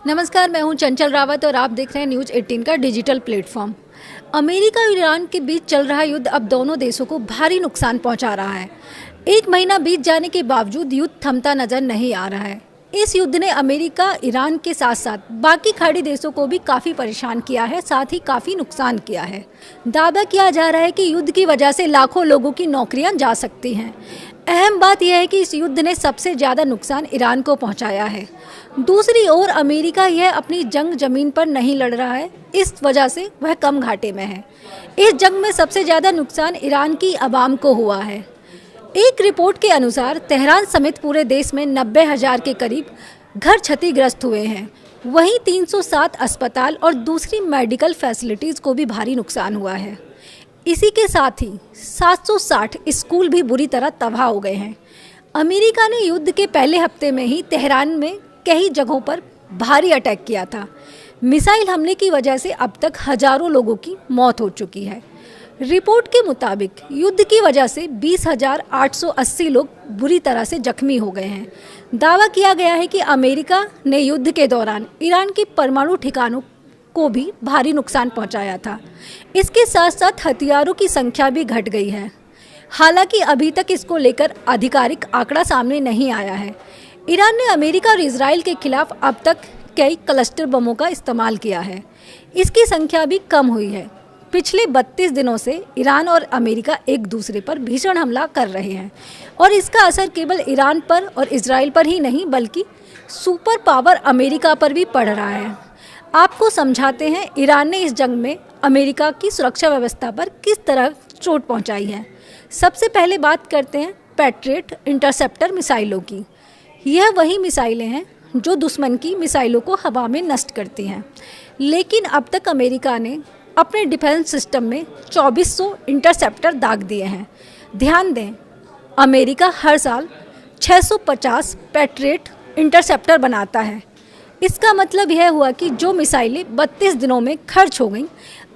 नमस्कार, मैं हूं चंचल रावत और आप देख रहे हैं न्यूज़ 18 का डिजिटल प्लेटफॉर्म। अमेरिका और ईरान के बीच चल रहा युद्ध अब दोनों देशों को भारी नुकसान पहुंचा रहा है। एक महीना बीत जाने के बावजूद युद्ध थमता नजर नहीं आ रहा है। इस युद्ध ने अमेरिका, ईरान के साथ साथ बाकी खाड़ी देशों को भी काफ़ी परेशान किया है, साथ ही काफ़ी नुकसान किया है। दावा किया जा रहा है कि युद्ध की वजह से लाखों लोगों की नौकरियां जा सकती हैं। अहम बात यह है कि इस युद्ध ने सबसे ज़्यादा नुकसान ईरान को पहुंचाया है। दूसरी ओर अमेरिका यह अपनी जंग जमीन पर नहीं लड़ रहा है, इस वजह से वह कम घाटे में है। इस जंग में सबसे ज़्यादा नुकसान ईरान की आवाम को हुआ है। एक रिपोर्ट के अनुसार तेहरान समेत पूरे देश में 90,000 के करीब घर क्षतिग्रस्त हुए हैं। वहीं 307 अस्पताल और दूसरी मेडिकल फैसिलिटीज़ को भी भारी नुकसान हुआ है। इसी के साथ ही 760 स्कूल भी बुरी तरह तबाह हो गए हैं। अमेरिका ने युद्ध के पहले हफ्ते में ही तेहरान में कई जगहों पर भारी अटैक किया था। मिसाइल हमले की वजह से अब तक हजारों लोगों की मौत हो चुकी है। रिपोर्ट के मुताबिक युद्ध की वजह से 20,880 लोग बुरी तरह से जख्मी हो गए हैं। दावा किया गया है कि अमेरिका ने युद्ध के दौरान ईरान के परमाणु ठिकानों को भी भारी नुकसान पहुंचाया था। इसके साथ साथ हथियारों की संख्या भी घट गई है। हालांकि अभी तक इसको लेकर आधिकारिक आंकड़ा सामने नहीं आया है। ईरान ने अमेरिका और इजराइल के खिलाफ अब तक कई क्लस्टर बमों का इस्तेमाल किया है। इसकी संख्या भी कम हुई है। पिछले 32 दिनों से ईरान और अमेरिका एक दूसरे पर भीषण हमला कर रहे हैं और इसका असर केवल ईरान पर और इजराइल पर ही नहीं बल्कि सुपर पावर अमेरिका पर भी पड़ रहा है। आपको समझाते हैं ईरान ने इस जंग में अमेरिका की सुरक्षा व्यवस्था पर किस तरह चोट पहुंचाई है। सबसे पहले बात करते हैं पैट्रियट इंटरसेप्टर मिसाइलों की। यह वही मिसाइलें हैं जो दुश्मन की मिसाइलों को हवा में नष्ट करती हैं। लेकिन अब तक अमेरिका ने अपने डिफेंस सिस्टम में 2400 इंटरसेप्टर दाग दिए हैं। ध्यान दें, अमेरिका हर साल 650 पैट्रियट इंटरसेप्टर बनाता है। इसका मतलब यह हुआ कि जो मिसाइलें 32 दिनों में खर्च हो गईं,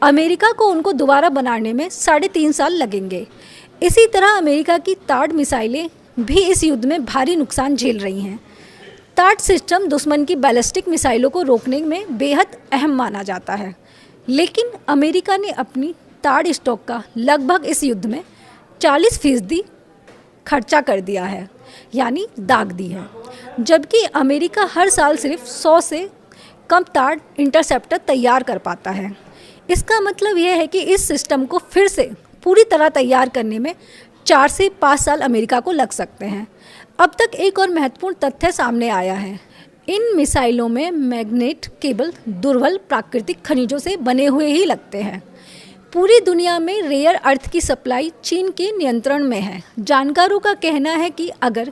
अमेरिका को उनको दोबारा बनाने में 3.5 साल लगेंगे। इसी तरह अमेरिका की ताड़ मिसाइलें भी इस युद्ध में भारी नुकसान झेल रही हैं। ताड़ सिस्टम दुश्मन की बैलिस्टिक मिसाइलों को रोकने में बेहद अहम माना जाता है, लेकिन अमेरिका ने अपनी ताड़ स्टॉक का लगभग इस युद्ध में 40% खर्चा कर दिया है, यानी दाग दी है। जबकि अमेरिका हर साल सिर्फ 100 से कम ताड़ इंटरसेप्टर तैयार कर पाता है। इसका मतलब यह है कि इस सिस्टम को फिर से पूरी तरह तैयार करने में 4 से 5 साल अमेरिका को लग सकते हैं। अब तक एक और महत्वपूर्ण तथ्य सामने आया है। इन मिसाइलों में मैग्नेट केबल दुर्बल प्राकृतिक खनिजों से बने हुए ही लगते हैं। पूरी दुनिया में रेयर अर्थ की सप्लाई चीन के नियंत्रण में है। जानकारों का कहना है कि अगर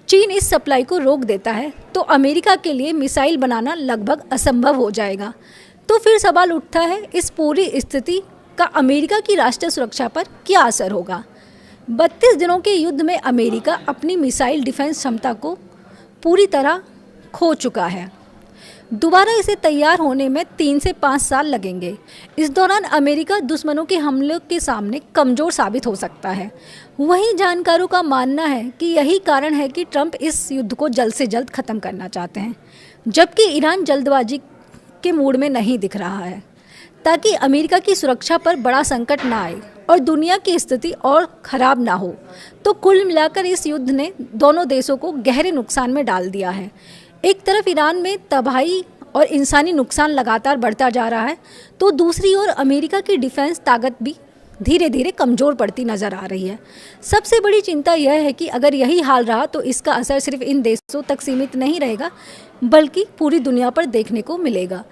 चीन इस सप्लाई को रोक देता है तो अमेरिका के लिए मिसाइल बनाना लगभग असंभव हो जाएगा। तो फिर सवाल उठता है, इस पूरी स्थिति का अमेरिका की राष्ट्रीय सुरक्षा पर क्या असर होगा। 32 दिनों के युद्ध में अमेरिका अपनी मिसाइल डिफेंस क्षमता को पूरी तरह खो चुका है। दोबारा इसे तैयार होने में 3 से 5 साल लगेंगे। इस दौरान अमेरिका दुश्मनों के हमलों के सामने कमज़ोर साबित हो सकता है। वहीं जानकारों का मानना है कि यही कारण है कि ट्रंप इस युद्ध को जल्द से जल्द ख़त्म करना चाहते हैं, जबकि ईरान जल्दबाजी के मूड में नहीं दिख रहा है, ताकि अमेरिका की सुरक्षा पर बड़ा संकट ना आए और दुनिया की स्थिति और ख़राब ना हो। तो कुल मिलाकर इस युद्ध ने दोनों देशों को गहरे नुकसान में डाल दिया है। एक तरफ ईरान में तबाही और इंसानी नुकसान लगातार बढ़ता जा रहा है, तो दूसरी ओर अमेरिका की डिफेंस ताकत भी धीरे धीरे कमज़ोर पड़ती नज़र आ रही है। सबसे बड़ी चिंता यह है कि अगर यही हाल रहा तो इसका असर सिर्फ इन देशों तक सीमित नहीं रहेगा, बल्कि पूरी दुनिया पर देखने को मिलेगा।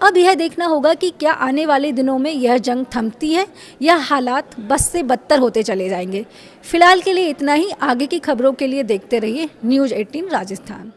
अब यह देखना होगा कि क्या आने वाले दिनों में यह जंग थमती है या हालात बस से बदतर होते चले जाएंगे। फिलहाल के लिए इतना ही। आगे की खबरों के लिए देखते रहिए न्यूज़ 18 राजस्थान।